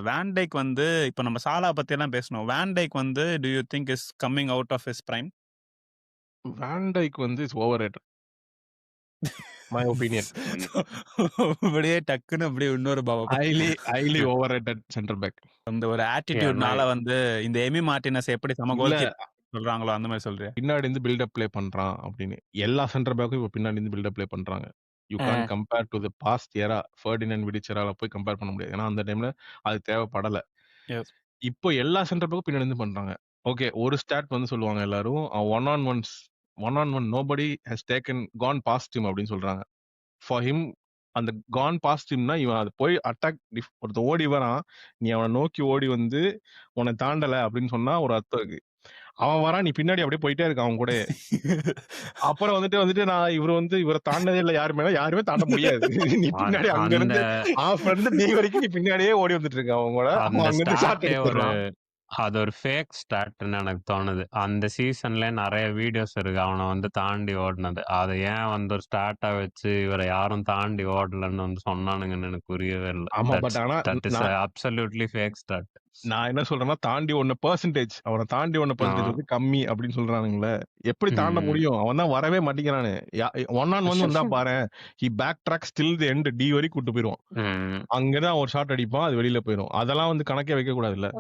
Van Dijk வந்து இப்ப நம்ம சாலா பத்தி எல்லாம் பேசணும். வேன் டைக் வந்து do you think is coming out of his prime? Van Dijk வந்து is overrated. My opinion. அப்படியே டக்குன்னு அப்படியே இன்னொரு highly overrated centre back. அந்த ஒரு ஏன்னா ஆட்டிடியூட்னால வந்து இந்த எமி மார்டினஸ் எப்படி இல்ல கோல் கீப்பர் சொல்றாங்களோ அந்த மாதிரி சொல்றியா? பின்னாடி இருந்து பில்டப் ப்ளே பண்றான் அப்படின்னு. எல்லா சென்டர் பேக்கும் இப்ப பின்னாடி இருந்து பில்டப் ப்ளே பண்றாங்க. You can't compare to the past era. Ferdinand Vidic எரால போய் கம்பேர் பண்ண முடியாது. ஏன்னா அந்த டைம்ல அது தேவைப்படல. Yes. இப்போ எல்லா சென்டர் பேக்கும் பின்னாடி இருந்து பண்றாங்க. ஓகே, ஒரு ஸ்டாட் வந்து சொல்லுவாங்க எல்லாரும், one on one nobody has gone past him அப்படின்னு சொல்றாங்க. ஃபார் ஹிம் அந்த கான் பாஸ்ட் ஹிம்னா இவன் அது போய் ஒருத்தன் ஓடி வரான், நீ அவனை நோக்கி ஓடி வந்து உன்னை தாண்டல அப்படின்னு சொன்னா ஒரு அர்த்தம் இருக்கு. அவன் வரான், நீ பின்னாடி அப்படியே போயிட்டே இருக்க அவன் கூட. அப்புறம் வந்துட்டு நான் இவரை தாண்டதே இல்ல யாருமே தாண்ட முடியாது. நீ பின்னாடி அங்க அந்த இருந்து ஆஃப்ல இருந்து பி வரைக்கும் நீ பின்னாடியே ஓடி வந்துட்டு இருக்க அவன் கூட. அந்த அவன் அங்க இருந்து ஷாட் ஸ்டார்ட்டே ஒரு எடுத்துறான். அது ஒரு ஃபேக் ஸ்டார்ட்னு எனக்கு தோணுது. அந்த சீசன்ல நிறைய வீடியோஸ் இருக்கு அவனை வந்து தாண்டி ஓடுனது. அதை ஏன் வந்து ஒரு ஸ்டார்ட்டா வச்சு இவரை யாரும் தாண்டி ஓடலன்னு வந்து சொன்னானுங்கன்னு எனக்கு புரியவே இல்லை. ஆமா, பட் ஆனா தட் இஸ் நான் அப்சல்யூட்லி ஃபேக் ஸ்டார்ட். நான் என்ன சொல்றேன்னா, அவனை தாண்டி 1% வந்து கம்மி அப்படின்னு சொல்றானுங்களே. எப்படி தாண்ட முடியும்? அவன் தான் வரவே மாட்டேங்கிறானு. ஒன் ஆன் ஒன் வந்தா பாரேன், he back tracks till the end, டி வரைக்கும் கூட்டு போயிருவான். அங்கதான் ஒரு ஷாட் அடிப்பான், அது வெளியில போயிரும். அதெல்லாம் வந்து கணக்கே வைக்க கூடாதுல்ல.